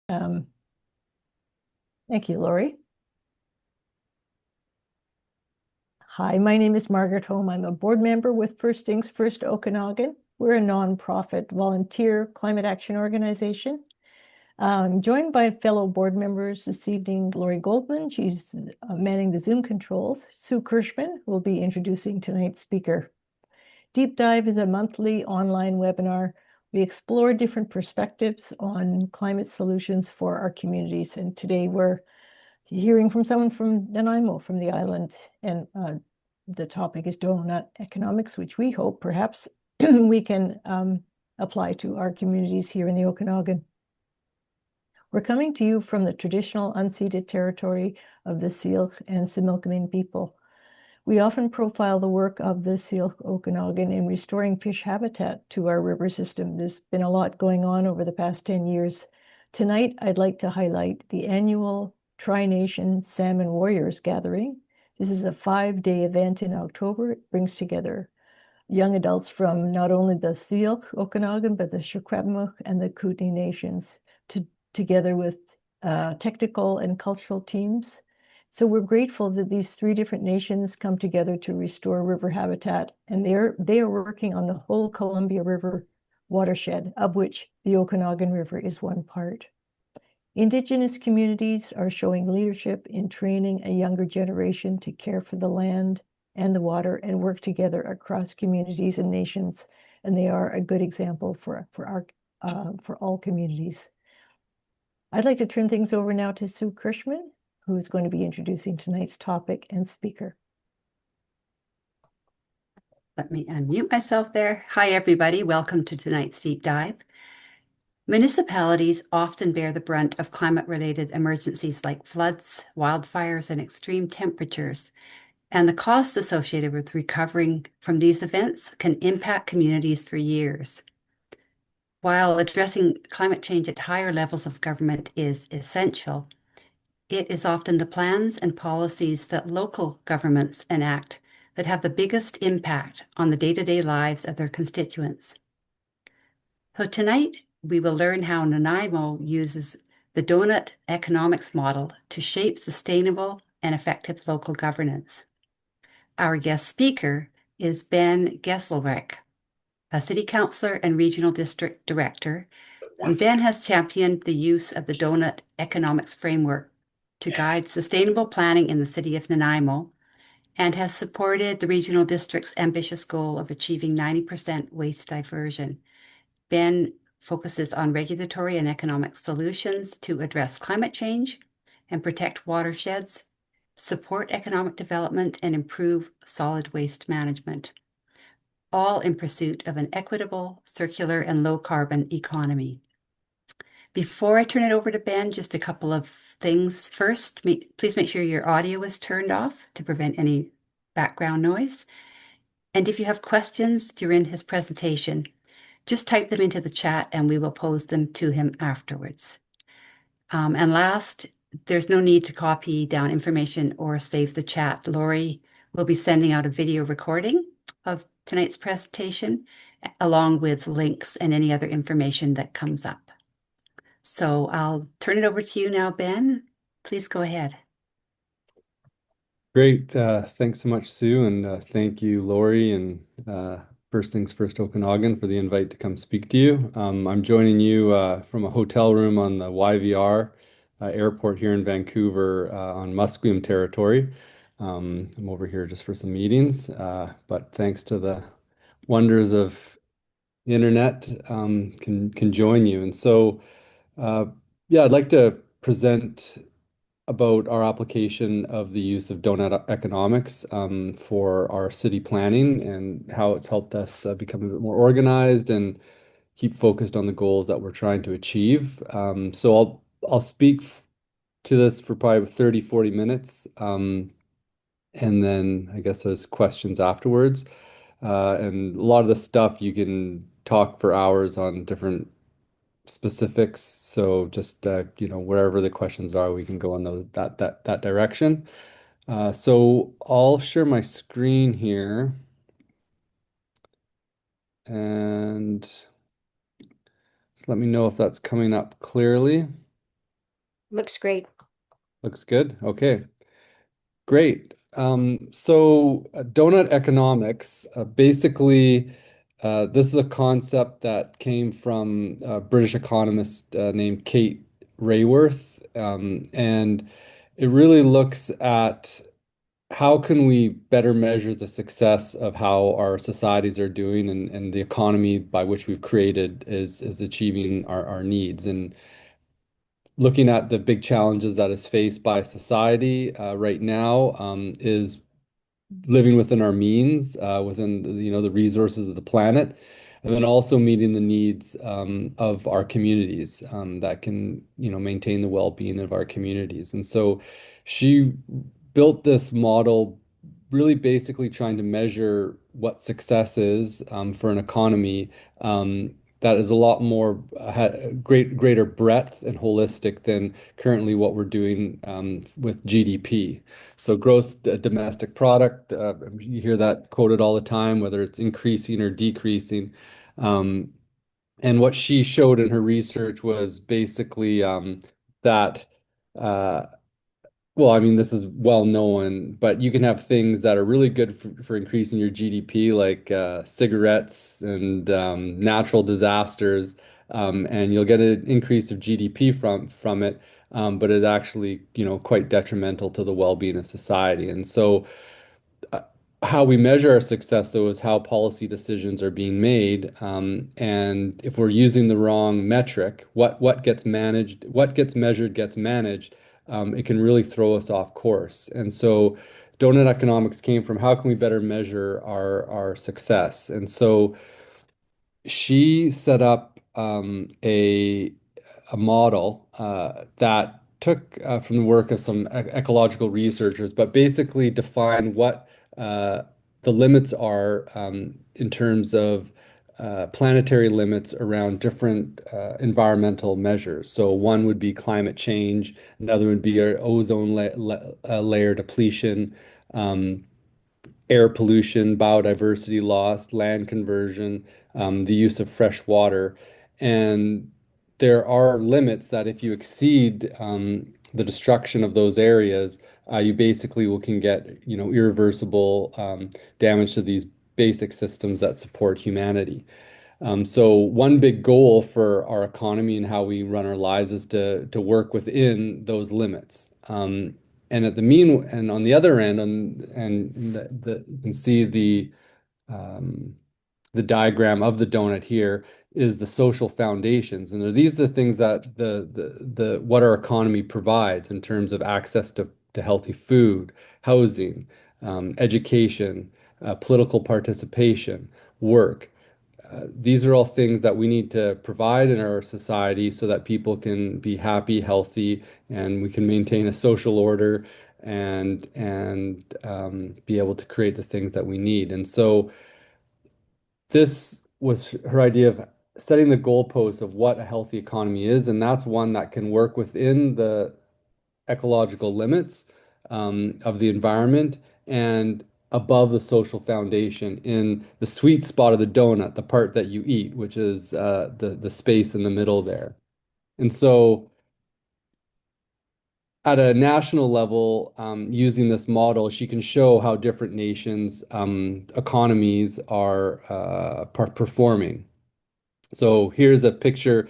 Um, Thank you, Lori. Hi, my name is Margaret Holm. I'm a board member with First Things First Okanagan. We're a nonprofit volunteer climate action organization. I'm joined by fellow board members this evening, Lori Goldman. She's manning the Zoom controls. Sue Kirschman will be introducing tonight's speaker. Deep Dive is a monthly online webinar. We explore different perspectives on climate solutions for our communities. And today we're hearing from someone from Nanaimo, from the island. And the topic is Doughnut Economics, which we hope perhaps we can apply to our communities here in the Okanagan. We're coming to you from the traditional unceded territory of the Syilx and Similkameen people. We often profile the work of the Syilx Okanagan in restoring fish habitat to our river system. There's been a lot going on over the past 10 years. Tonight, I'd like to highlight the annual Tri-Nation Salmon Warriors Gathering. This is a 5-day event in October. It brings together young adults from not only the Syilx Okanagan, but the Secwepemc and the Kootenai nations, together with technical and cultural teams. So we're grateful that these 3 different nations come together to restore river habitat, and they are working on the whole Columbia River watershed, of which the Okanagan River is one part. Indigenous communities are showing leadership in training a younger generation to care for the land and the water and work together across communities and nations, and they are a good example for all communities. I'd like to turn things over now to Sue Kirschman, who is going to be introducing tonight's topic and speaker. Let me unmute myself there. Hi, everybody. Welcome to tonight's deep dive. Municipalities often bear the brunt of climate-related emergencies like floods, wildfires, and extreme temperatures, and the costs associated with recovering from these events can impact communities for years. While addressing climate change at higher levels of government is essential, it is often the plans and policies that local governments enact that have the biggest impact on the day-to-day lives of their constituents. So tonight, we will learn how Nanaimo uses the Doughnut Economics model to shape sustainable and effective local governance. Our guest speaker is Ben Geselbracht, a city councillor and regional district director. And Ben has championed the use of the Doughnut Economics framework to guide sustainable planning in the city of Nanaimo, and has supported the regional district's ambitious goal of achieving 90% waste diversion. Ben focuses on regulatory and economic solutions to address climate change and protect watersheds, support economic development, and improve solid waste management, all in pursuit of an equitable, circular, and low-carbon economy. Before I turn it over to Ben, just a couple of things. First, please make sure your audio is turned off to prevent any background noise. And if you have questions during his presentation, just type them into the chat and we will pose them to him afterwards. And last, there's no need to copy down information or save the chat. Lori will be sending out a video recording of tonight's presentation, along with links and any other information that comes up. So I'll turn it over to you now, Ben. Please go ahead. Great. Thanks so much, Sue. And thank you, Lori, and First Things First Okanagan for the invite to come speak to you. I'm joining you from a hotel room on the YVR airport here in Vancouver on Musqueam territory. I'm over here just for some meetings, but thanks to the wonders of the internet, can join you. And so, yeah, I'd like to present about our application of the use of Doughnut Economics for our city planning and how it's helped us become a bit more organized and keep focused on the goals that we're trying to achieve. So I'll speak to this for probably 30, 40 minutes. And then I guess there's questions afterwards. And a lot of the stuff you can talk for hours on different specifics. So just wherever the questions are, we can go in that direction. So I'll share my screen here, and just let me know if that's coming up clearly. Looks great. Looks good. Okay, great. So Doughnut Economics, basically, this is a concept that came from a British economist named Kate Rayworth, and it really looks at how can we better measure the success of how our societies are doing and the economy by which we've created is achieving our needs. And looking at the big challenges that is faced by society right now is living within our means, within the resources of the planet, and then also meeting the needs of our communities that can maintain the well-being of our communities. And so she built this model, really basically trying to measure what success is for an economy. That is a lot more greater breadth and holistic than currently what we're doing with GDP. So gross domestic product, you hear that quoted all the time, whether it's increasing or decreasing. Um, and what she showed in her research was basically that uh, well, I mean, this is well known, but you can have things that are really good for increasing your GDP, like cigarettes and natural disasters, and you'll get an increase of GDP from it, but it's actually, quite detrimental to the well-being of society. And so uh, how we measure our success, though, is how policy decisions are being made. And if we're using the wrong metric, what gets managed, what gets measured gets managed, it can really throw us off course. And so Doughnut Economics came from how can we better measure our success? And so she set up a model that took from the work of some ecological researchers, but basically defined what the limits are in terms of planetary limits around different environmental measures. So one would be climate change, another would be our ozone layer depletion, air pollution, biodiversity loss, land conversion, the use of fresh water. And there are limits that if you exceed the destruction of those areas, you basically can get, irreversible damage to these basic systems that support humanity. So one big goal for our economy and how we run our lives is to work within those limits. And on the other end, you can see um, the diagram of the donut here is the social foundations, and these are the things that the what our economy provides in terms of access to healthy food, housing, education, political participation, work. These are all things that we need to provide in our society so that people can be happy, healthy, and we can maintain a social order and be able to create the things that we need. And so this was her idea of setting the goalposts of what a healthy economy is, and that's one that can work within the ecological limits of the environment and above the social foundation in the sweet spot of the donut, the part that you eat, which is the space in the middle there. And so at a national level, using this model, she can show how different nations' economies are performing. So here's a picture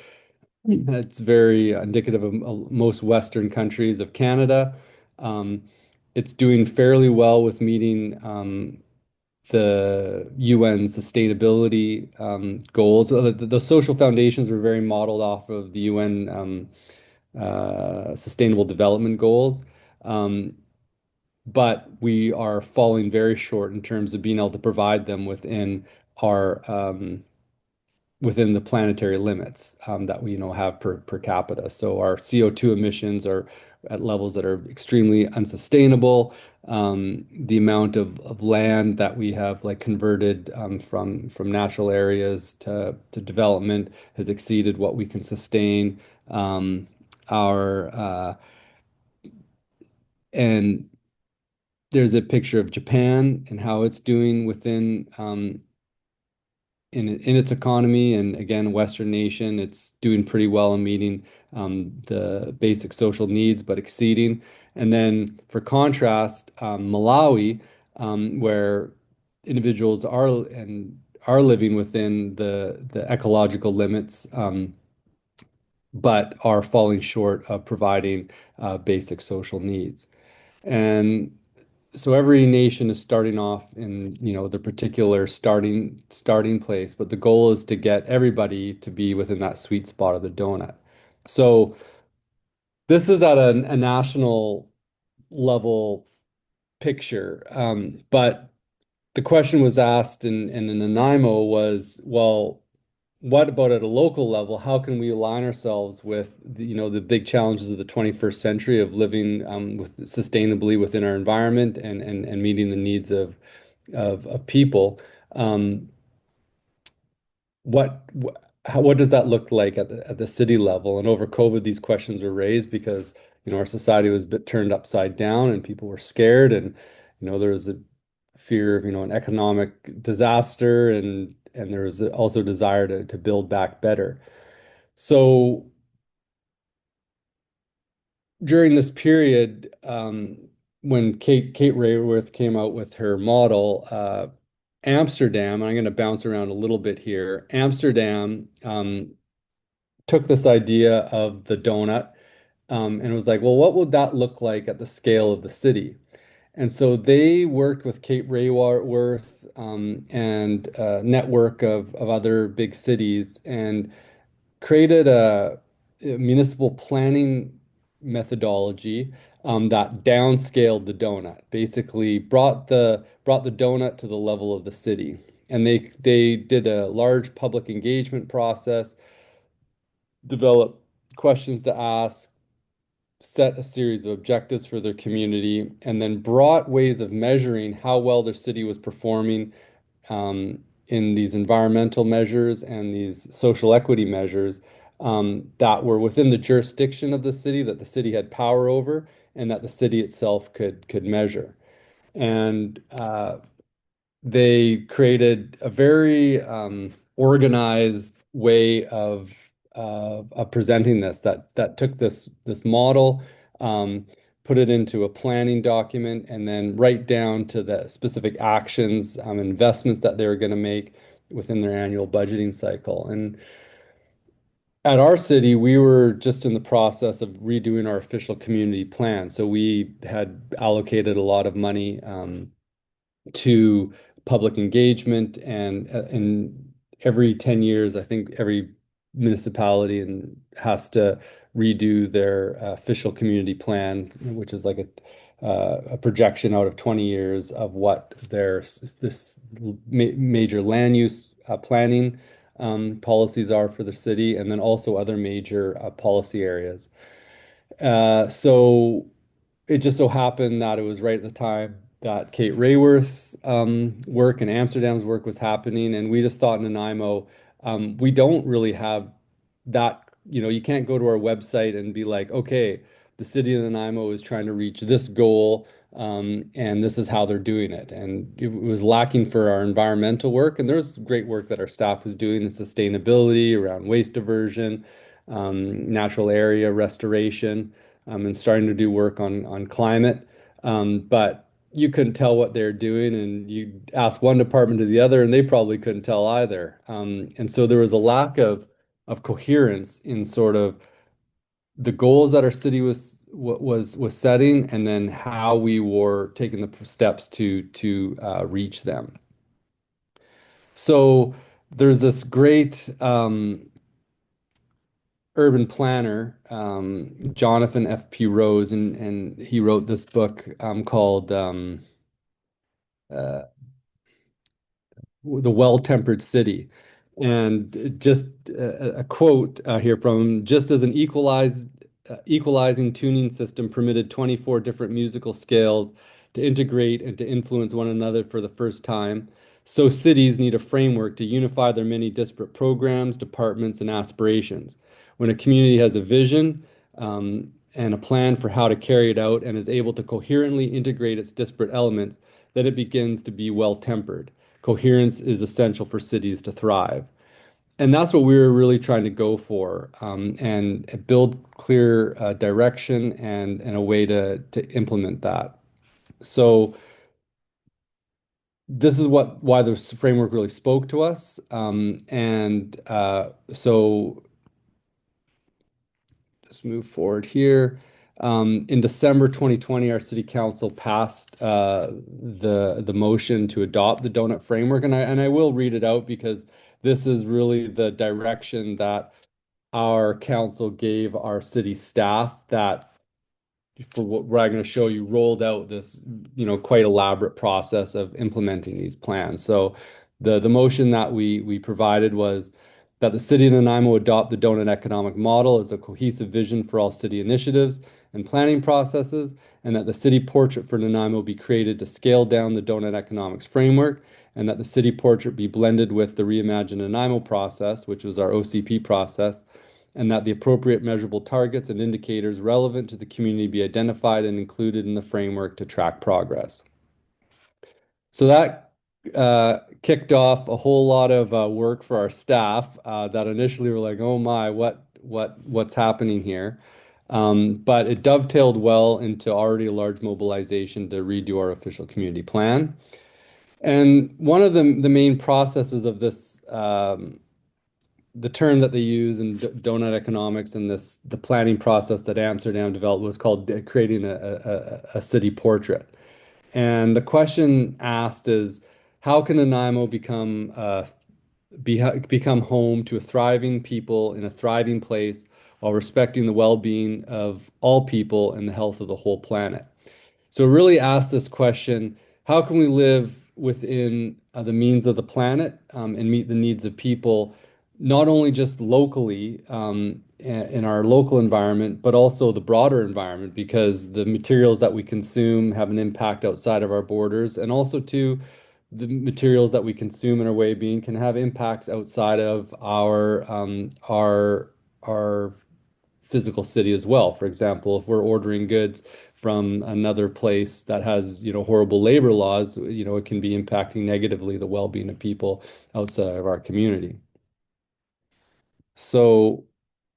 that's very indicative of most Western countries of Canada. Um, it's doing fairly well with meeting the UN sustainability goals. The social foundations were very modeled off of the UN Sustainable Development Goals. Um, but we are falling very short in terms of being able to provide them our within the planetary limits that we have per capita. So our CO2 emissions are at levels that are extremely unsustainable. The amount of land that we have converted from natural areas to development has exceeded what we can sustain. Our and there's a picture of Japan and how it's doing within in its economy, and again, Western nation, it's doing pretty well in meeting the basic social needs, but exceeding. And then for contrast, Malawi, where individuals are living within the ecological limits, but are falling short of providing basic social needs. And so every nation is starting off in, the particular starting place, but the goal is to get everybody to be within that sweet spot of the donut. So this is at a national level picture, but the question was asked in Nanaimo was, well, what about at a local level? How can we align ourselves with the big challenges of the 21st century of living sustainably within our environment and meeting the needs of people? Um, what does that look like at the city level? And over COVID, these questions were raised because our society was a bit turned upside down and people were scared, and there was a fear of an economic disaster, and there was also a desire to build back better. So during this period, when Kate Raworth came out with her model, Amsterdam, and I'm going to bounce around a little bit here. Amsterdam took this idea of the donut, and was like, well, what would that look like at the scale of the city? And so they worked with Kate Raworth and a network of other big cities and created a municipal planning methodology that downscaled the donut, basically brought the donut to the level of the city. And they did a large public engagement process, developed questions to ask, set a series of objectives for their community, and then brought ways of measuring how well their city was performing in these environmental measures and these social equity measures that were within the jurisdiction of the city, that the city had power over, and that the city itself could measure. And they created a very organized way of presenting this that took this model, put it into a planning document, and then right down to the specific actions, investments that they were going to make within their annual budgeting cycle. And at our city, we were just in the process of redoing our official community plan. So we had allocated a lot of money to public engagement, and every 10 years, I think every municipality has to redo their official community plan, which is like a projection out of 20 years of what their this major land use planning policies are for the city, and then also other major policy areas. So it just so happened that it was right at the time that Kate Raworth's work and Amsterdam's work was happening, and we just thought in Nanaimo, we don't really have that. You can't go to our website and be like, okay, the city of Nanaimo is trying to reach this goal, and this is how they're doing it. And it was lacking for our environmental work, and there's great work that our staff was doing in sustainability around waste diversion, natural area restoration, and starting to do work on climate. But you couldn't tell what they're doing, and you ask one department to the other, and they probably couldn't tell either. And so there was a lack of coherence in sort of the goals that our city was setting, and then how we were taking the steps to reach them. So there's this great urban planner, Jonathan F.P. Rose, and he wrote this book called uh, The Well-Tempered City. And just a quote here from him, just as an equalizing tuning system permitted 24 different musical scales to integrate and to influence one another for the first time, so cities need a framework to unify their many disparate programs, departments, and aspirations. When a community has a vision and a plan for how to carry it out and is able to coherently integrate its disparate elements, then it begins to be well-tempered. coherence is essential for cities to thrive. And that's what we were really trying to go for, and build clear direction and a way to implement that. So this is why the framework really spoke to us. So just move forward here. In December 2020, our city council passed the motion to adopt the donut framework, and I will read it out because this is really the direction that our council gave our city staff that, for what I'm going to show you, rolled out this, quite elaborate process of implementing these plans. So the motion that we provided was that the city of Nanaimo adopt the Doughnut Economic Model as a cohesive vision for all city initiatives and planning processes, and that the city portrait for Nanaimo be created to scale down the Doughnut Economics framework, and that the city portrait be blended with the Reimagine Nanaimo process, which was our OCP process, and that the appropriate measurable targets and indicators relevant to the community be identified and included in the framework to track progress. So that kicked off a whole lot of work for our staff that initially were like, "Oh my, what's happening here?" But it dovetailed well into already a large mobilization to redo our official community plan. And one of the main processes of this, the term that they use in Doughnut Economics and the planning process that Amsterdam developed, was called creating a city portrait. And the question asked is, how can Nanaimo become home to a thriving people in a thriving place while respecting the well-being of all people and the health of the whole planet? So it really asks this question: how can we live within the means of the planet, and meet the needs of people, not only just locally, in our local environment, but also the broader environment, because the materials that we consume have an impact outside of our borders, and also too, the materials that we consume in our way of being can have impacts outside of our physical city as well. For example, if we're ordering goods from another place that has, horrible labor laws, it can be impacting negatively the well-being of people outside of our community. So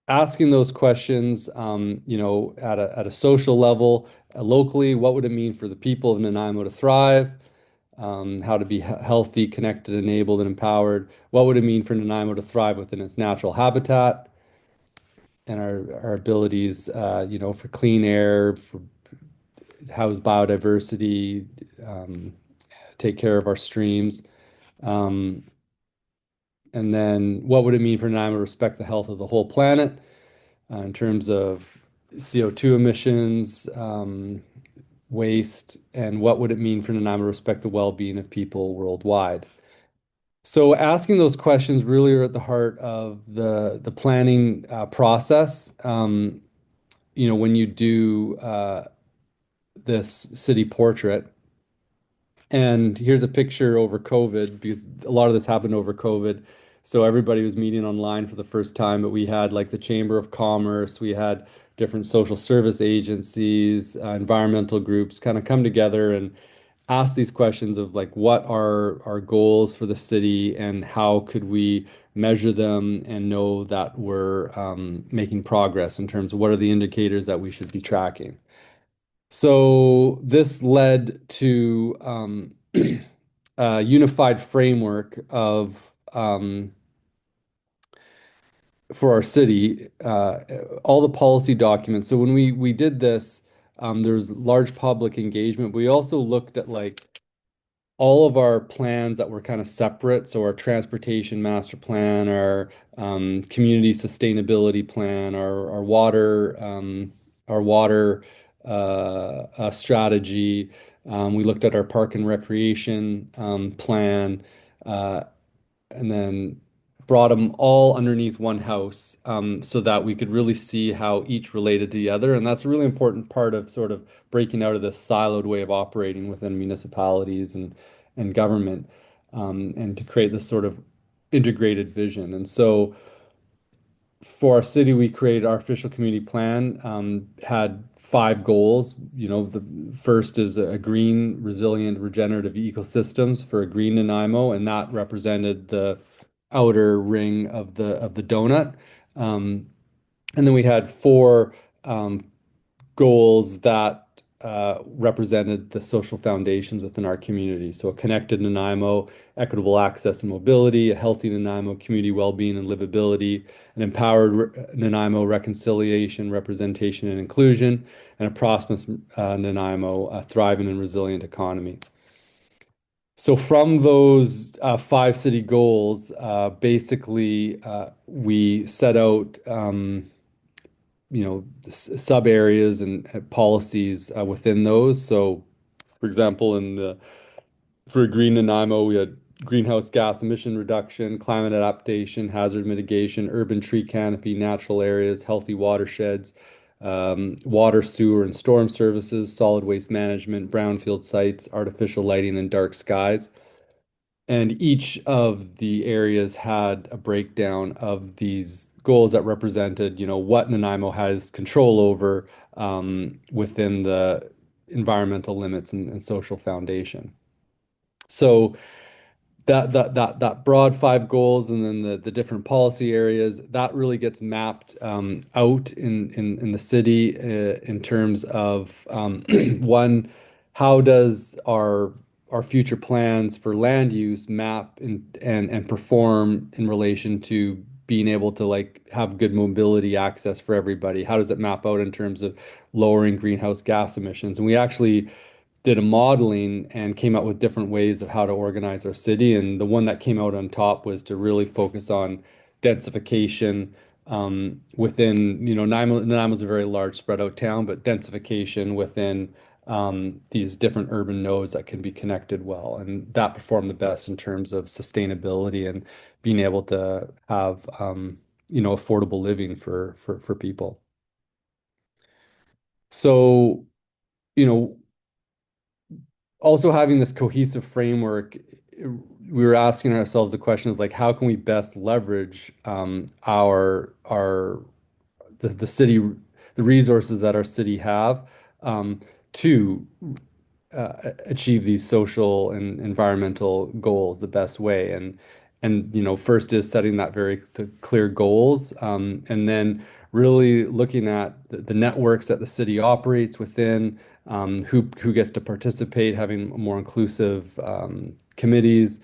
asking those questions, at a social level, locally, what would it mean for the people of Nanaimo to thrive? How to be healthy, connected, enabled, and empowered? What would it mean for Nanaimo to thrive within its natural habitat? And our abilities, for clean air, for house biodiversity, take care of our streams. And then what would it mean for Nanaimo to respect the health of the whole planet, in terms of CO2 emissions, waste, and what would it mean for Nanaimo to respect the well-being of people worldwide? So asking those questions really are at the heart of the planning process. When you do this city portrait, and here's a picture over COVID, because a lot of this happened over COVID. So everybody was meeting online for the first time, but we had like the Chamber of Commerce, we had different social service agencies, environmental groups kind of come together and ask these questions of like, what are our goals for the city and how could we measure them and know that we're making progress in terms of what are the indicators that we should be tracking. So this led to a unified framework of, for our city, all the policy documents. So when we did this, there was large public engagement. We also looked at like all of our plans that were kind of separate. So our transportation master plan, our community sustainability plan, our water strategy. We looked at our park and recreation plan, and then brought them all underneath one house, so that we could really see how each related to the other. And that's a really important part of sort of breaking out of this siloed way of operating within municipalities and government, and to create this sort of integrated vision. And so for our city, we created our official community plan, had 5 goals. The first is a green, resilient, regenerative ecosystems for a green Nanaimo, and that represented the outer ring of the donut. And then we had 4 goals that represented the social foundations within our community. So a connected Nanaimo, equitable access and mobility, a healthy Nanaimo, community well-being and livability, an empowered Nanaimo, reconciliation, representation, and inclusion, and a prosperous Nanaimo, a thriving and resilient economy. So from those 5 city goals, basically we set out sub areas and policies within those. So, for example, for Green Nanaimo, we had greenhouse gas emission reduction, climate adaptation, hazard mitigation, urban tree canopy, natural areas, healthy watersheds, water, sewer, and storm services, solid waste management, brownfield sites, artificial lighting, and dark skies. And each of the areas had a breakdown of these goals that represented, what Nanaimo has control over within the environmental limits and social foundation. So that broad 5 goals and then the different policy areas that really gets mapped out in the city in terms of one, how does our future plans for land use map and perform in relation to being able to like have good mobility access for everybody? How does it map out in terms of lowering greenhouse gas emissions? And we actually did a modeling and came up with different ways of how to organize our city. And the one that came out on top was to really focus on densification within, Nanaimo's a very large spread out town, but densification within these different urban nodes that can be connected well. And that performed the best in terms of sustainability and being able to have, affordable living for people. So, you know, also having this cohesive framework, we were asking ourselves the questions like, how can we best leverage the city, the resources that our city have to achieve these social and environmental goals the best way. And first is setting that very clear goals, and then really looking at the networks that the city operates within, who gets to participate, having more inclusive committees,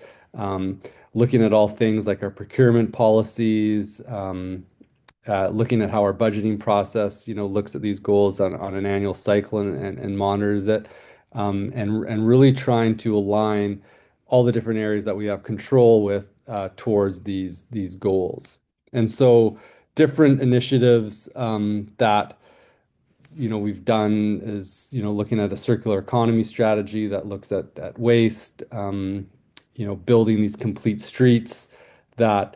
looking at all things like our procurement policies, looking at how our budgeting process, looks at these goals on an annual cycle and monitors it, and really trying to align all the different areas that we have control with towards these goals. And so different initiatives that we've done is looking at a circular economy strategy that looks at waste, building these complete streets that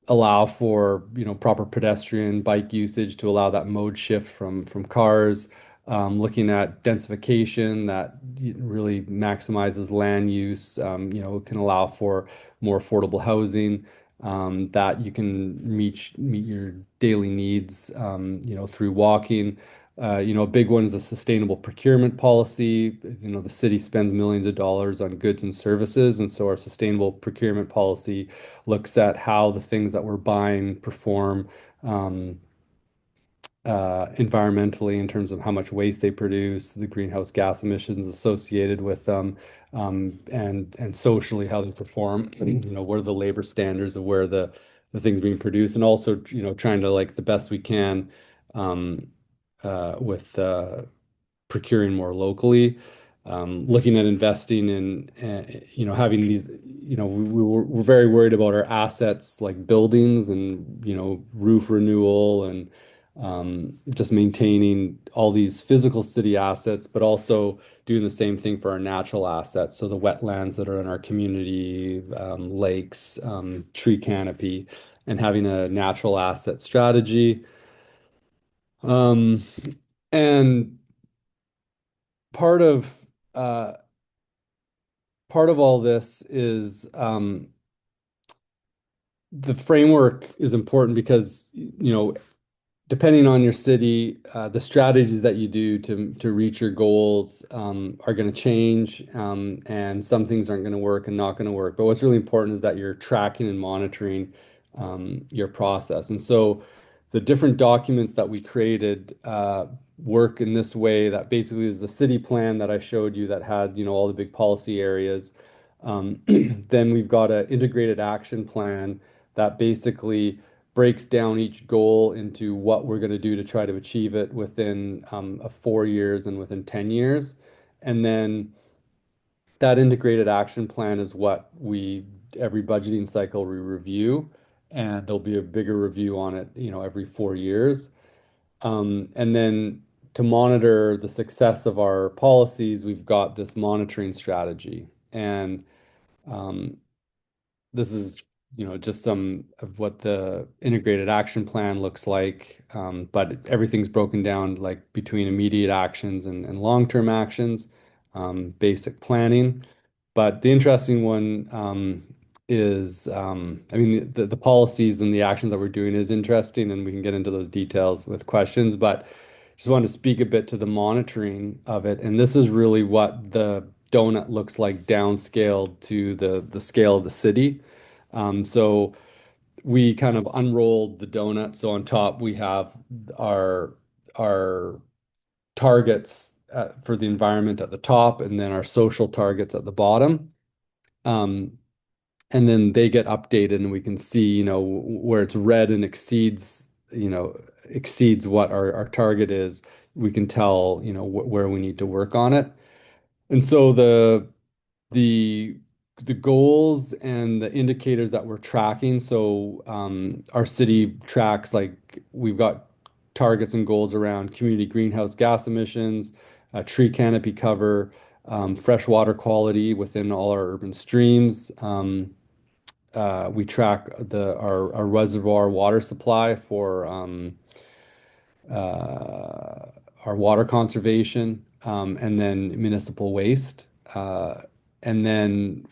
allow for proper pedestrian bike usage to allow that mode shift from cars, looking at densification that really maximizes land use, can allow for more affordable housing, that you can meet your daily needs through walking. A big one is a sustainable procurement policy. The city spends millions of dollars on goods and services, and so our sustainable procurement policy looks at how the things that we're buying perform environmentally in terms of how much waste they produce, the greenhouse gas emissions associated with them, and socially how they perform. What are the labor standards of where the things being produced, and also trying to like the best we can with procuring more locally, looking at investing in, having these, we're very worried about our assets like buildings and, roof renewal and just maintaining all these physical city assets, but also doing the same thing for our natural assets. So the wetlands that are in our community, lakes, tree canopy, and having a natural asset strategy. And part of uh, part of all this is the framework is important because, depending on your city, the strategies that you do to reach your goals are going to change, and some things aren't going to work and not going to work. But what's really important is that you're tracking and monitoring your process. And so the different documents that we created work in this way that basically is the city plan that I showed you that had, all the big policy areas. Then we've got an integrated action plan that basically breaks down each goal into what we're going to do to try to achieve it within 4 years and within 10 years. And then that integrated action plan is what every budgeting cycle we review, and there'll be a bigger review on it, every 4 years. And then to monitor the success of our policies, we've got this monitoring strategy. And um, this is, just some of what the integrated action plan looks like. But everything's broken down like between immediate actions and long-term actions, basic planning. But the interesting one is, I mean, the policies and the actions that we're doing is interesting, and we can get into those details with questions. But just wanted to speak a bit to the monitoring of it. And this is really what the donut looks like downscaled to the scale of the city. So we kind of unrolled the donut. So on top we have our targets for the environment at the top, and then our social targets at the bottom. Um, and then they get updated, and we can see, where it's red and exceeds what our target is. We can tell, where we need to work on it. And so the the goals and the indicators that we're tracking. So our city tracks, like, we've got targets and goals around community greenhouse gas emissions, tree canopy cover, fresh water quality within all our urban streams. We track our reservoir water supply for our water conservation, and then municipal waste. And then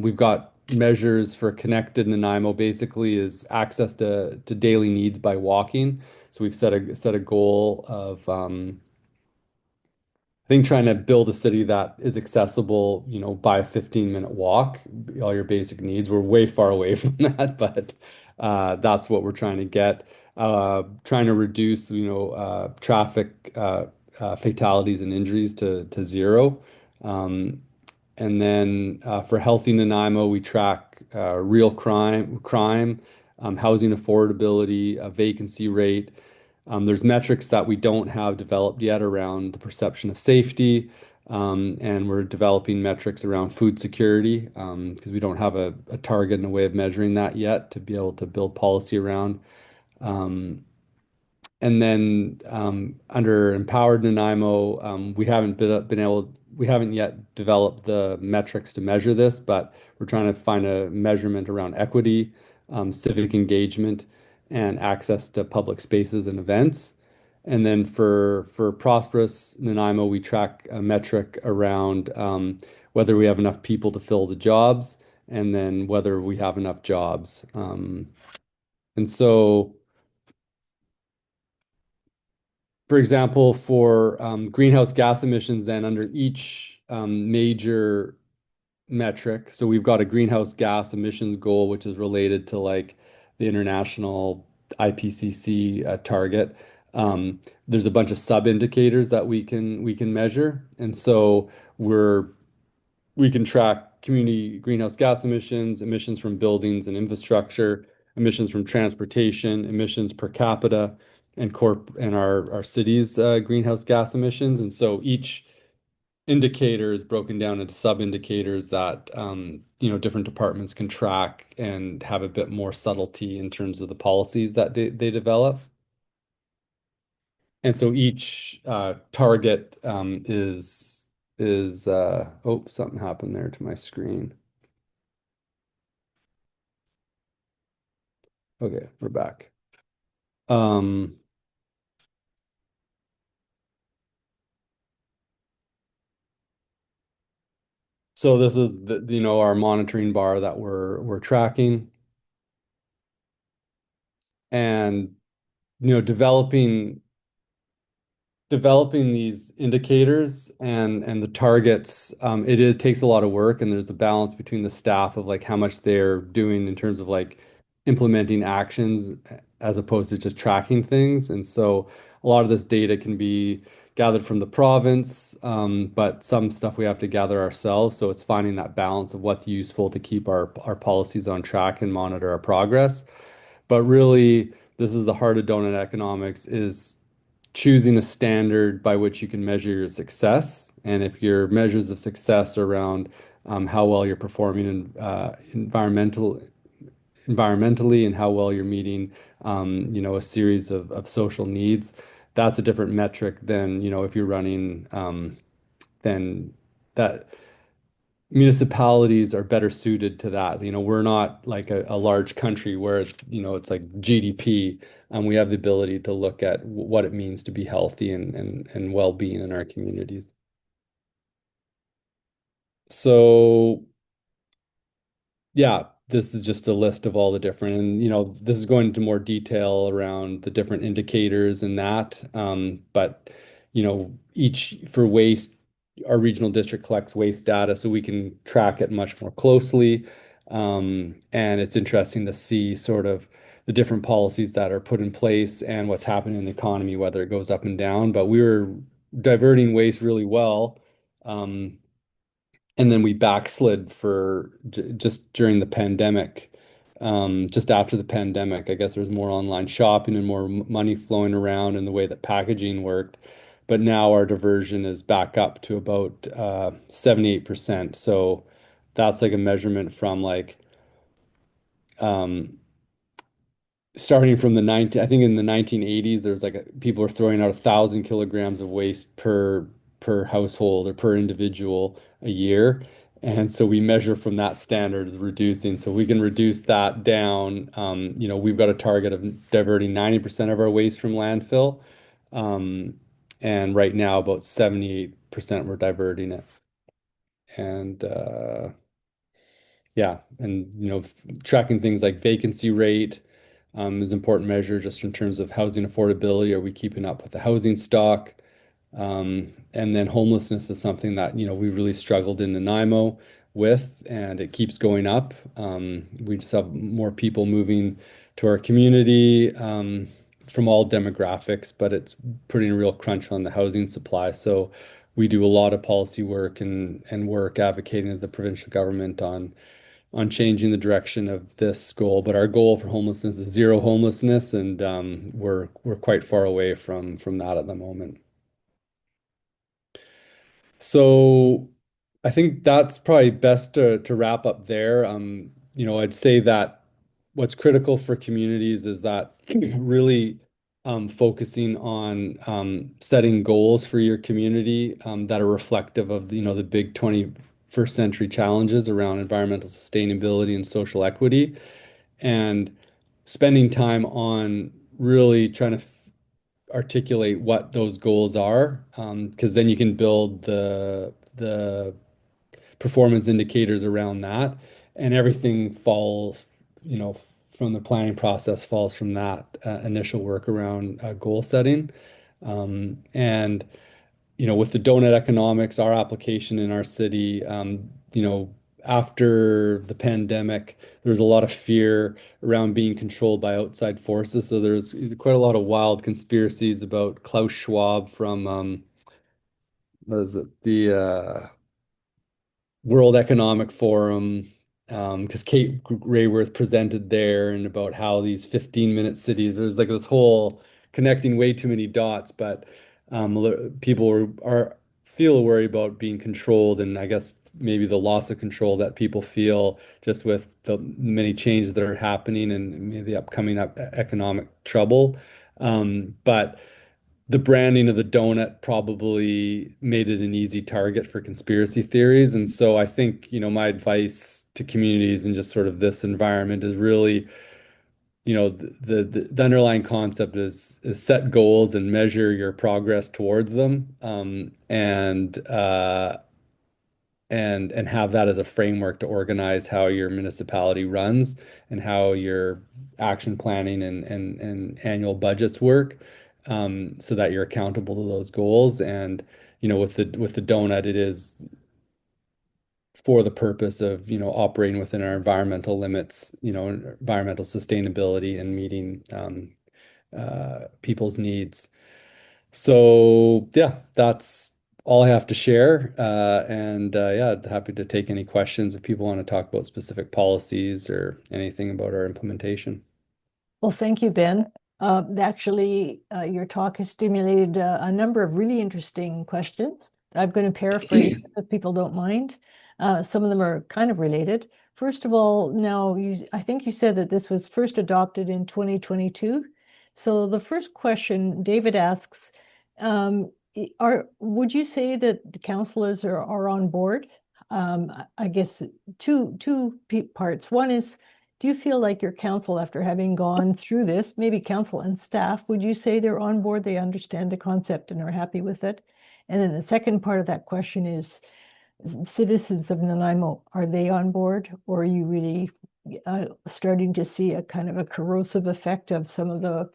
we've got measures for connected Nanaimo, basically is access to daily needs by walking. So we've set a goal of, I think, trying to build a city that is accessible, by a 15-minute walk, all your basic needs. We're way far away from that, but that's what we're trying to get. Trying to reduce, traffic fatalities and injuries to zero. And then for Healthy Nanaimo, we track real crime, housing affordability, vacancy rate. There's metrics that we don't have developed yet around the perception of safety, and we're developing metrics around food security, because we don't have a target and a way of measuring that yet to be able to build policy around. And then under Empowered Nanaimo, we haven't yet developed the metrics to measure this, but we're trying to find a measurement around equity, civic engagement, and access to public spaces and events. And then for Prosperous Nanaimo, we track a metric around whether we have enough people to fill the jobs, and then whether we have enough jobs. And so, for example, for greenhouse gas emissions, then under each major metric, so we've got a greenhouse gas emissions goal, which is related to like the international IPCC target. There's a bunch of sub indicators that we can measure, and so we can track community greenhouse gas emissions, emissions from buildings and infrastructure, emissions from transportation, emissions per capita, and our city's greenhouse gas emissions. And so each indicator is broken down into sub indicators that different departments can track and have a bit more subtlety in terms of the policies that they develop. And so each target is oh, something happened there to my screen. Okay, we're back. Um, so this is our monitoring bar that we're tracking. and developing these indicators and the targets, it takes a lot of work, and there's a balance between the staff of like how much they're doing in terms of like implementing actions as opposed to just tracking things. And so a lot of this data can be gathered from the province, but some stuff we have to gather ourselves. So it's finding that balance of what's useful to keep our policies on track and monitor our progress. But really, this is the heart of donut economics, is choosing a standard by which you can measure your success. And if your measures of success are around how well you're performing in environmentally and how well you're meeting, a series of social needs, that's a different metric than, if you're running, then that municipalities are better suited to that. We're not like a large country where it's like GDP. We have the ability to look at what it means to be healthy and well-being in our communities. So yeah, this is just a list of all the different, and this is going into more detail around the different indicators and that. But each for waste, our regional district collects waste data so we can track it much more closely. And it's interesting to see sort of the different policies that are put in place and what's happening in the economy, whether it goes up and down. But we were diverting waste really well. And then we backslid for just during the pandemic. Just after the pandemic, I guess there was more online shopping and more money flowing around in the way that packaging worked. But now our diversion is back up to about 78%. So that's like a measurement from like um, starting from I think in the 1980s, there was like people were throwing out 1,000 kilograms of waste per household or per individual a year. And so we measure from that standard as reducing. So we can reduce that down. We've got a target of diverting 90% of our waste from landfill. Um, and right now, about 78% we're diverting it. And yeah, and tracking things like vacancy rate is an important measure just in terms of housing affordability. Are we keeping up with the housing stock? And then homelessness is something that we really struggled in Nanaimo with, and it keeps going up. We just have more people moving to our community from all demographics, but it's putting a real crunch on the housing supply. So we do a lot of policy work and work advocating to the provincial government on changing the direction of this goal. But our goal for homelessness is zero homelessness, and we're quite far away from that at the moment. So I think that's probably best to wrap up there. I'd say that what's critical for communities is that really focusing on setting goals for your community that are reflective of the big 21st century challenges around environmental sustainability and social equity, and spending time on really trying to articulate what those goals are, because then you can build the performance indicators around that, and everything falls, from the planning process falls from that initial work around goal setting. And with the Doughnut Economics, our application in our city, after the pandemic, there was a lot of fear around being controlled by outside forces. So there's quite a lot of wild conspiracies about Klaus Schwab from, what is it, the World Economic Forum, because Kate Rayworth presented there and about how these 15-minute cities, there's like this whole connecting way too many dots, but people feel worried about being controlled, and I guess maybe the loss of control that people feel just with the many changes that are happening and maybe the upcoming economic trouble. But the branding of the donut probably made it an easy target for conspiracy theories. And so I think, my advice to communities in just sort of this environment is really, the underlying concept is set goals and measure your progress towards them. And and have that as a framework to organize how your municipality runs and how your action planning and annual budgets work, so that you're accountable to those goals. And with the donut, it is for the purpose of operating within our environmental limits, environmental sustainability and meeting people's needs. So yeah, that's all I have to share. And yeah, happy to take any questions if people want to talk about specific policies or anything about our implementation. Well, thank you, Ben. Actually, your talk has stimulated a number of really interesting questions. I'm going to paraphrase if people don't mind. Some of them are kind of related. First of all, now I think you said that this was first adopted in 2022. So the first question David asks, would you say that the councillors are on board? I guess two parts. One is, do you feel like your council, after having gone through this, maybe council and staff, would you say they're on board, they understand the concept and are happy with it? And then the second part of that question is, citizens of Nanaimo, are they on board, or are you really starting to see a kind of a corrosive effect of some of the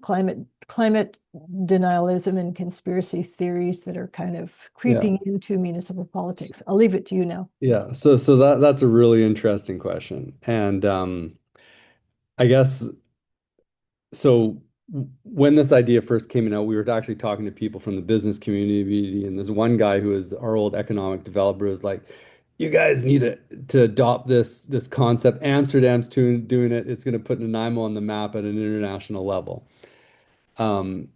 climate denialism and conspiracy theories that are kind of creeping into municipal politics? I'll leave it to you now. Yeah, so that's a really interesting question. And I guess so when this idea first came out, we were actually talking to people from the business community, and there's one guy who is our old economic developer was like, you guys need to adopt this concept. Amsterdam's doing it. It's going to put Nanaimo on the map at an international level. Um,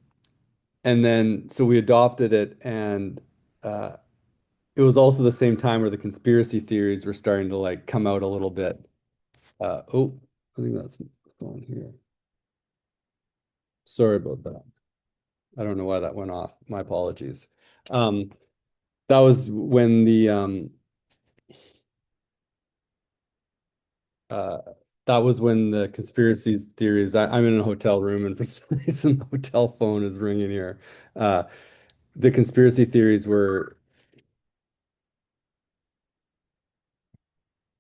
and then so we adopted it, and it was also the same time where the conspiracy theories were starting to like come out a little bit. Oh, I think that's on here. Sorry about that. I don't know why that went off. My apologies. Um, that was when the uh, that was when the conspiracy theories. I'm in a hotel room, and for some reason, the hotel phone is ringing here. Uh, the conspiracy theories were.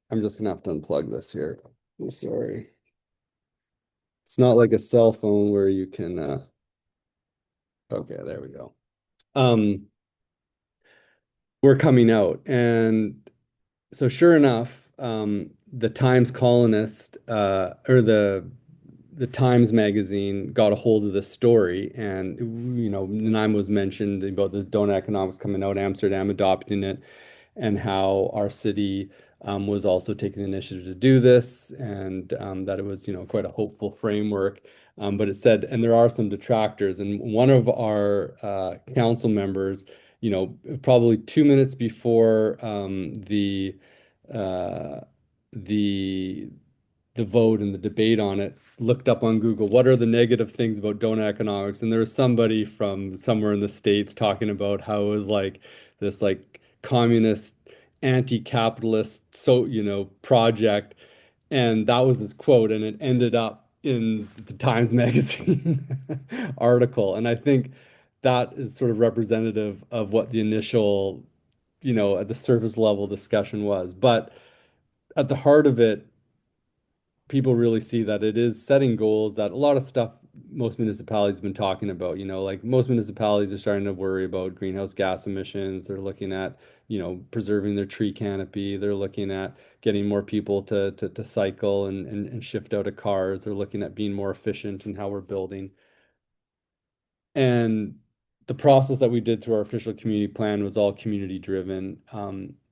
I'm just gonna have to unplug this here. I'm sorry. It's not like a cell phone where you can. Okay, there we go. Um, we're coming out, and so sure enough, the Times columnist or the Times magazine got a hold of this story, and Nanaimo was mentioned about the Doughnut Economics coming out, Amsterdam adopting it, and how our city was also taking the initiative to do this, and that it was quite a hopeful framework. But it said, and there are some detractors, and one of our council members, probably 2 minutes before uh, the the vote and the debate on it, looked up on Google, what are the negative things about Doughnut Economics? And there was somebody from somewhere in the States talking about how it was like this like communist, anti-capitalist project. And that was his quote, and it ended up in the Times Magazine article. And I think that is sort of representative of what the initial, at the surface level discussion was. But at the heart of it, people really see that it is setting goals that a lot of stuff most municipalities have been talking about. Like most municipalities are starting to worry about greenhouse gas emissions. They're looking at, preserving their tree canopy. They're looking at getting more people to cycle and shift out of cars. They're looking at being more efficient in how we're building. And the process that we did through our official community plan was all community driven.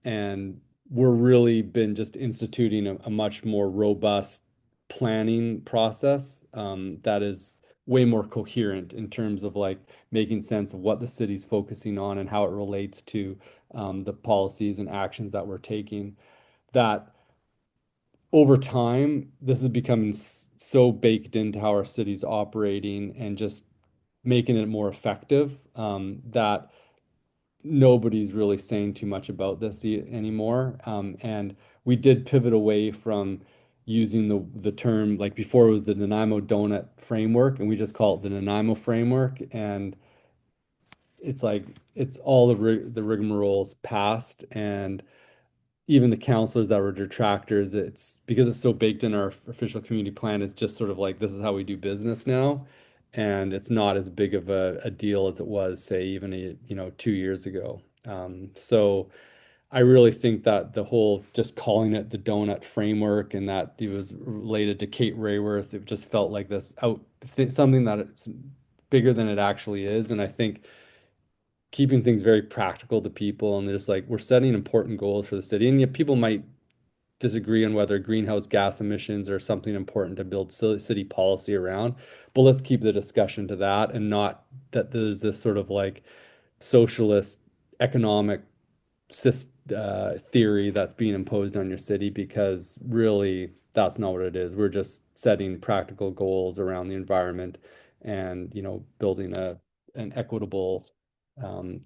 And we're really been just instituting a much more robust planning process that is way more coherent in terms of like making sense of what the city's focusing on and how it relates to the policies and actions that we're taking. That over time, this is becoming so baked into how our city's operating and just making it more effective, that nobody's really saying too much about this anymore. And we did pivot away from using the term, like before it was the Nanaimo Doughnut framework, and we just call it the Nanaimo framework. And it's like it's all the rigmaroles passed, and even the counselors that were detractors, it's because it's so baked in our official community plan. It's just sort of like this is how we do business now, and it's not as big of a deal as it was, say, even 2 years ago. So I really think that the whole just calling it the donut framework and that it was related to Kate Rayworth, it just felt like this something that it's bigger than it actually is. And I think keeping things very practical to people and just like we're setting important goals for the city. And yet people might disagree on whether greenhouse gas emissions are something important to build city policy around. But let's keep the discussion to that and not that there's this sort of like socialist economic theory that's being imposed on your city, because really that's not what it is. We're just setting practical goals around the environment and building an equitable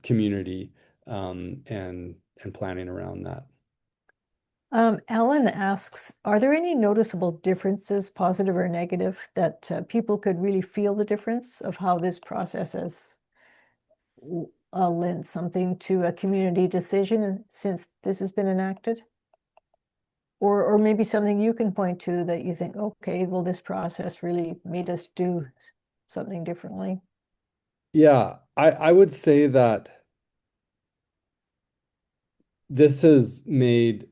community, and planning around that. Alan asks, are there any noticeable differences, positive or negative, that people could really feel the difference of how this process has lent something to a community decision since this has been enacted? Or maybe something you can point to that you think, okay, well, this process really made us do something differently. Yeah, I would say that this has made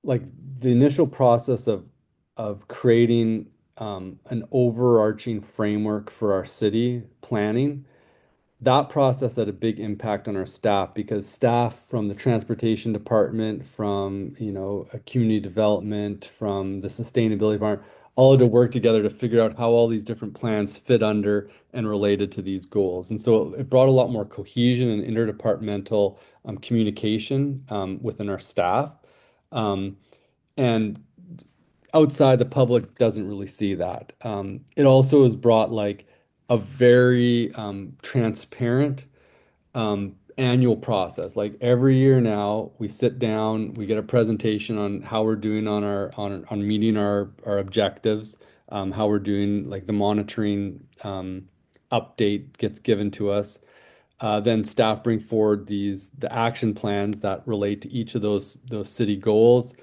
like the initial process of creating an overarching framework for our city planning. That process had a big impact on our staff, because staff from the transportation department, from a community development, from the sustainability department, all had to work together to figure out how all these different plans fit under and related to these goals. And so it brought a lot more cohesion and interdepartmental communication within our staff. Um, and outside, the public doesn't really see that. It also has brought like a very transparent annual process. Like every year now, we sit down, we get a presentation on how we're doing on meeting our objectives, how we're doing, like the monitoring update gets given to us. Then staff bring forward the action plans that relate to each of those city goals,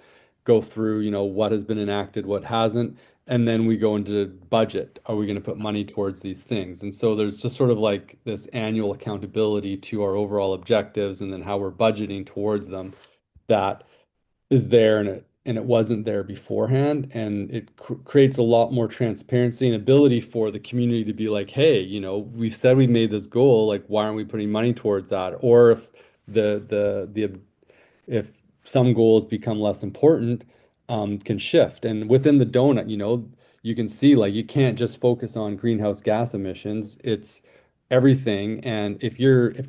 go through, what has been enacted, what hasn't, and then we go into budget. Are we going to put money towards these things? And so there's just sort of like this annual accountability to our overall objectives and then how we're budgeting towards them that is there, and it wasn't there beforehand, and it creates a lot more transparency and ability for the community to be like, hey, we said we made this goal, like why aren't we putting money towards that? Or if the if some goals become less important, can shift. And within the donut, you can see like you can't just focus on greenhouse gas emissions. It's everything. And if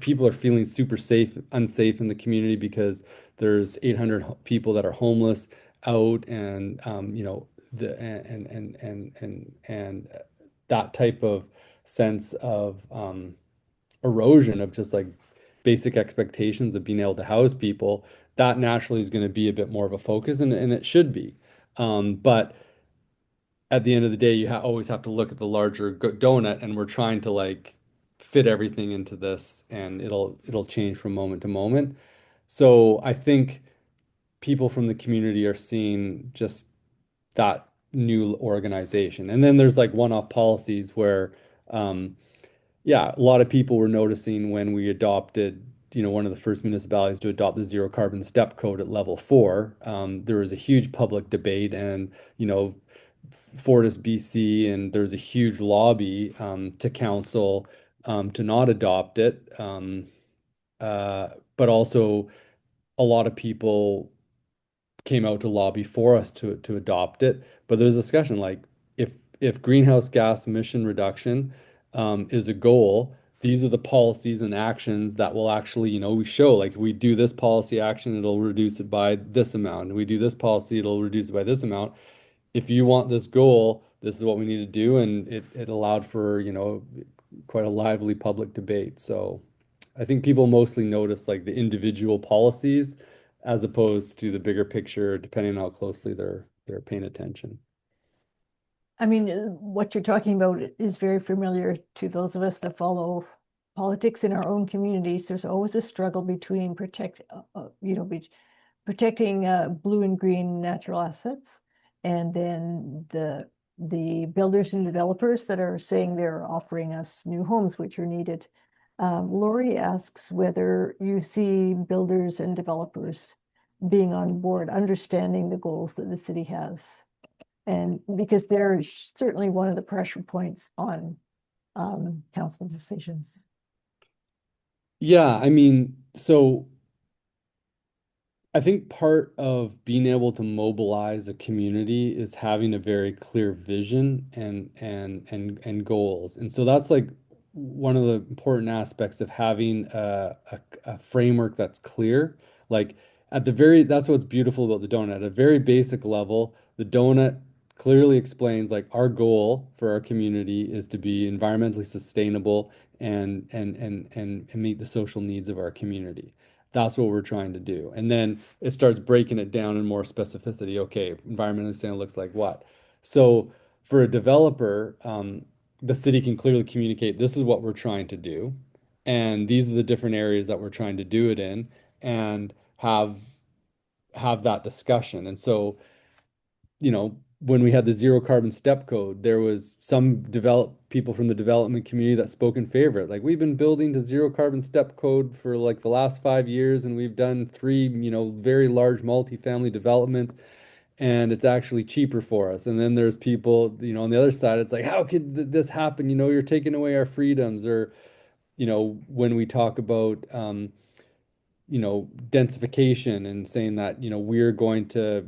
people are feeling super unsafe in the community because there's 800 people that are homeless out, and the and that type of sense of erosion of just like basic expectations of being able to house people, that naturally is going to be a bit more of a focus, and it should be. But at the end of the day, you always have to look at the larger donut, and we're trying to like fit everything into this, and it'll change from moment to moment. So I think people from the community are seeing just that new organization. And then there's like one-off policies where yeah, a lot of people were noticing when we adopted, one of the first municipalities to adopt the zero carbon step code at level 4. There was a huge public debate, and Fortis BC, and there's a huge lobby to council to not adopt it. But also a lot of people came out to lobby for us to adopt it. But there's a discussion like if greenhouse gas emission reduction is a goal, these are the policies and actions that will actually, we show like if we do this policy action, it'll reduce it by this amount. If we do this policy, it'll reduce it by this amount. If you want this goal, this is what we need to do. And it allowed for, quite a lively public debate. So I think people mostly notice like the individual policies as opposed to the bigger picture, depending on how closely they're paying attention. I mean, what you're talking about is very familiar to those of us that follow politics in our own communities, there's always a struggle between protecting blue and green natural assets, and then the builders and developers that are saying they're offering us new homes, which are needed. Lori asks whether you see builders and developers being on board, understanding the goals that the city has. And because they're certainly one of the pressure points on council decisions. Yeah, I mean, so I think part of being able to mobilize a community is having a very clear vision and goals. And so that's like one of the important aspects of having a framework that's clear. Like that's what's beautiful about the donut. At a very basic level, the donut clearly explains like our goal for our community is to be environmentally sustainable and meet the social needs of our community. That's what we're trying to do. And then it starts breaking it down in more specificity. Okay, environmentally sustainable looks like what? So for a developer, the city can clearly communicate this is what we're trying to do, and these are the different areas that we're trying to do it in, and have that discussion. And so when we had the zero carbon step code, there was some people from the development community that spoke in favor. Like we've been building to zero carbon step code for like the last 5 years, and we've done three, very large multifamily developments, and it's actually cheaper for us. And then there's people, on the other side, it's like, how could this happen? You're taking away our freedoms. Or, when we talk about densification and saying that, we're going to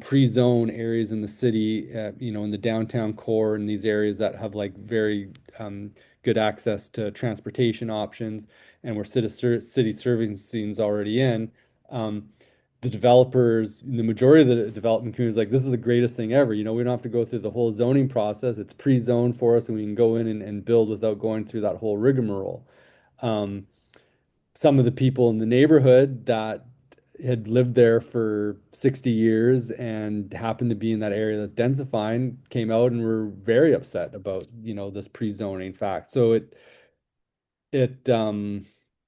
pre-zone areas in the city, in the downtown core and these areas that have like very good access to transportation options, and where city servicing's already in. The developers, the majority of the development community is like, this is the greatest thing ever. We don't have to go through the whole zoning process. It's pre-zoned for us, and we can go in and build without going through that whole rigmarole. Some of the people in the neighborhood that had lived there for 60 years and happened to be in that area that's densifying came out and were very upset about, this pre-zoning fact. So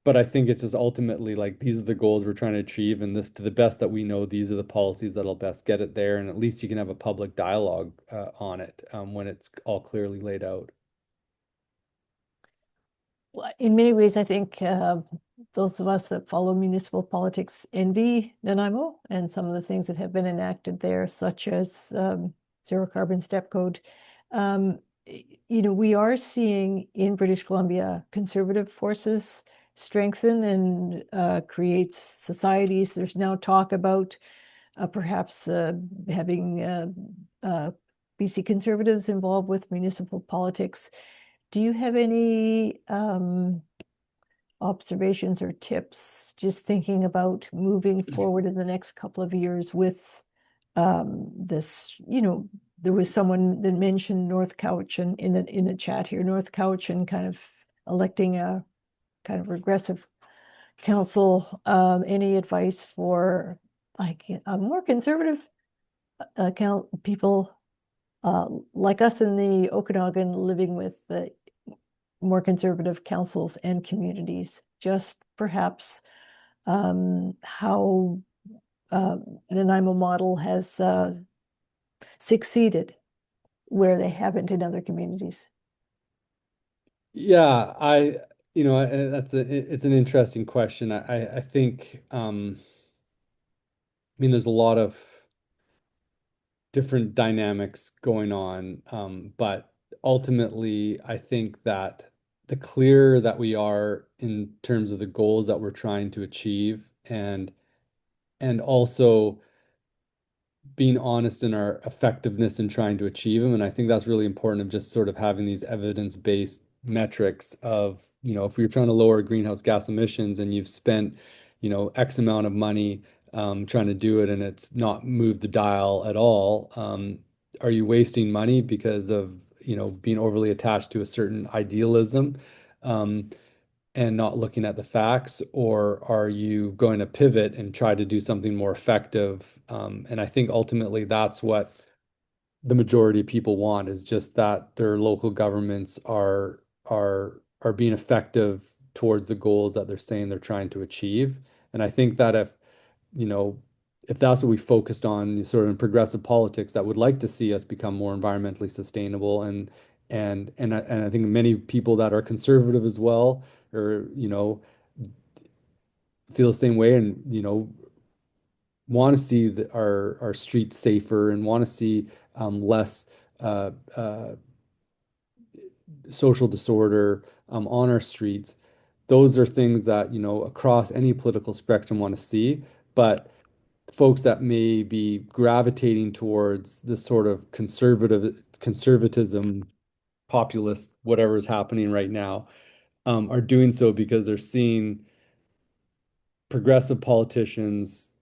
but I think it's just ultimately like these are the goals we're trying to achieve, and this, to the best that we know, these are the policies that'll best get it there, and at least you can have a public dialogue on it when it's all clearly laid out. Well, in many ways, I think those of us that follow municipal politics envy Nanaimo and some of the things that have been enacted there, such as zero carbon step code. We are seeing in British Columbia conservative forces strengthen and create societies. There's now talk about perhaps having BC Conservatives involved with municipal politics. Do you have any observations or tips, just thinking about moving forward in the next couple of years with this? There was someone that mentioned North Cowichan in the chat here, North Cowichan kind of electing a kind of regressive council. Any advice for like a more conservative people like us in the Okanagan, living with the more conservative councils and communities, just perhaps how the Nanaimo model has succeeded where they haven't in other communities? Yeah, it's an interesting question. I think, there's a lot of different dynamics going on, but ultimately, I think that the clearer that we are in terms of the goals that we're trying to achieve, and also being honest in our effectiveness in trying to achieve them. And I think that's really important, of just sort of having these evidence-based metrics of, if you're trying to lower greenhouse gas emissions and you've spent, X amount of money trying to do it, and it's not moved the dial at all. Are you wasting money because of, being overly attached to a certain idealism? And not looking at the facts, or are you going to pivot and try to do something more effective? And I think ultimately that's what the majority of people want, is just that their local governments are are being effective towards the goals that they're saying they're trying to achieve. And I think that you know, if that's what we focused on sort of in progressive politics that would like to see us become more environmentally sustainable and I think many people that are conservative as well or feel the same way and want to see our streets safer and want to see less uh, uh, social disorder on our streets. Those are things that, across any political spectrum want to see. But folks that may be gravitating towards this sort of conservatism, populist, whatever is happening right now, are doing so because they're seeing progressive politicians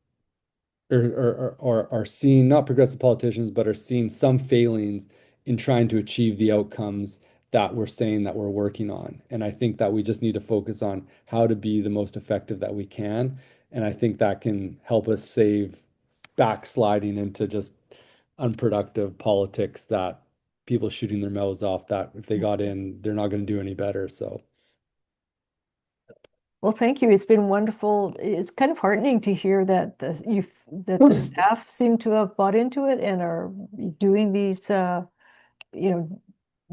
or are seeing not progressive politicians, but are seeing some failings in trying to achieve the outcomes that we're saying that we're working on. And I think that we just need to focus on how to be the most effective that we can. And I think that can help us save backsliding into just unproductive politics that people shooting their mouths off that if they got in, they're not going to do any better. So Well, thank you. It's been wonderful. It's kind of heartening to hear that the staff seem to have bought into it and are doing these,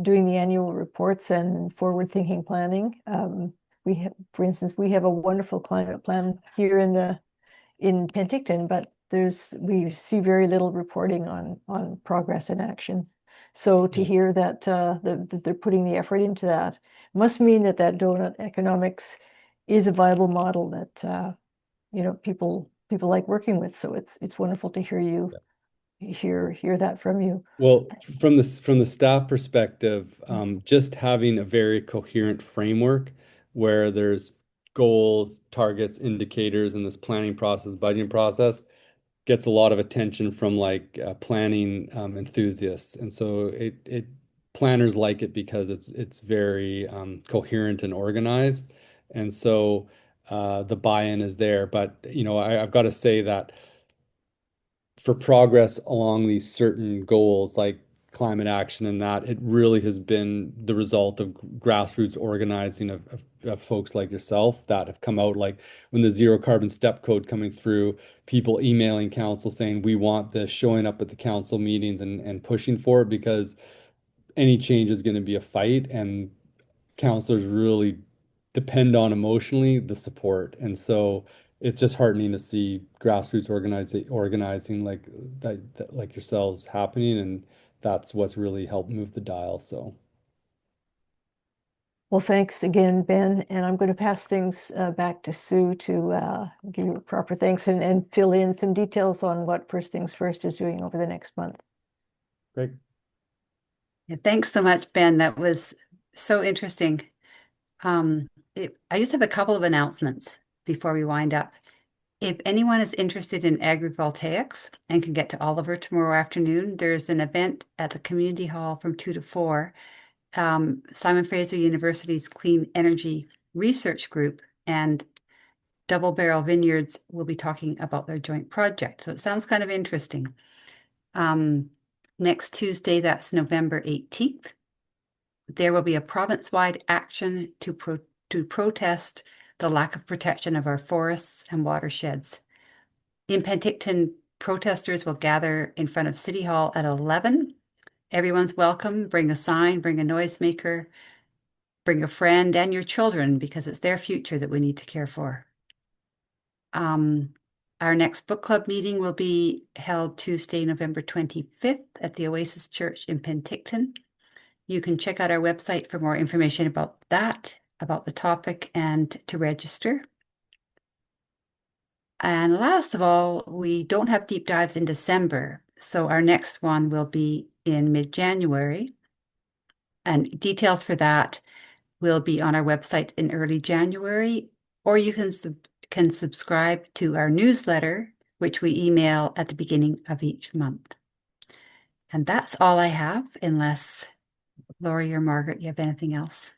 doing the annual reports and forward-thinking planning. For instance, we have a wonderful climate plan here in Penticton, but we see very little reporting on progress and action. So to hear that that they're putting the effort into that must mean that Doughnut Economics is a viable model that people like working with. So it's wonderful to hear that from you. well, from the staff perspective, just having a very coherent framework where there's goals, targets, indicators in this planning process, budgeting process gets a lot of attention from like planning enthusiasts, and so it planners like it because it's very coherent and organized, and so the buy-in is there. But I've got to say that for progress along these certain goals like climate action and that it really has been the result of grassroots organizing of folks like yourself that have come out, like when the zero carbon step code coming through, people emailing council saying we want this, showing up at the council meetings and pushing for it because any change is going to be a fight and counselors really depend on emotionally the support. And so it's just heartening to see grassroots organizing like that like yourselves happening. And that's what's really helped move the dial. So Well, thanks again, Ben. And I'm going to pass things back to Sue to give you proper thanks and fill in some details on what First Things First is doing over the next month. great. Yeah, thanks so much, Ben. That was so interesting. I just have a couple of announcements before we wind up. If anyone is interested in agrivoltaics and can get to Oliver tomorrow afternoon, there's an event at the community hall from 2 to 4. Simon Fraser University's Clean Energy Research Group and Double Barrel Vineyards will be talking about their joint project. So it sounds kind of interesting. Next Tuesday, that's November 18th, there will be a province-wide action to protest the lack of protection of our forests and watersheds. In Penticton, protesters will gather in front of City Hall at 11. Everyone's welcome. Bring a sign, bring a noisemaker, bring a friend and your children because it's their future that we need to care for. Our next book club meeting will be held Tuesday, November 25th at the Oasis Church in Penticton. You can check out our website for more information about that, about the topic, and to register. And last of all, we don't have deep dives in December, so our next one will be in mid-January. And details for that will be on our website in early January, or you can subscribe to our newsletter, which we email at the beginning of each month. And that's all I have, unless Laurie or Margaret, you have anything else?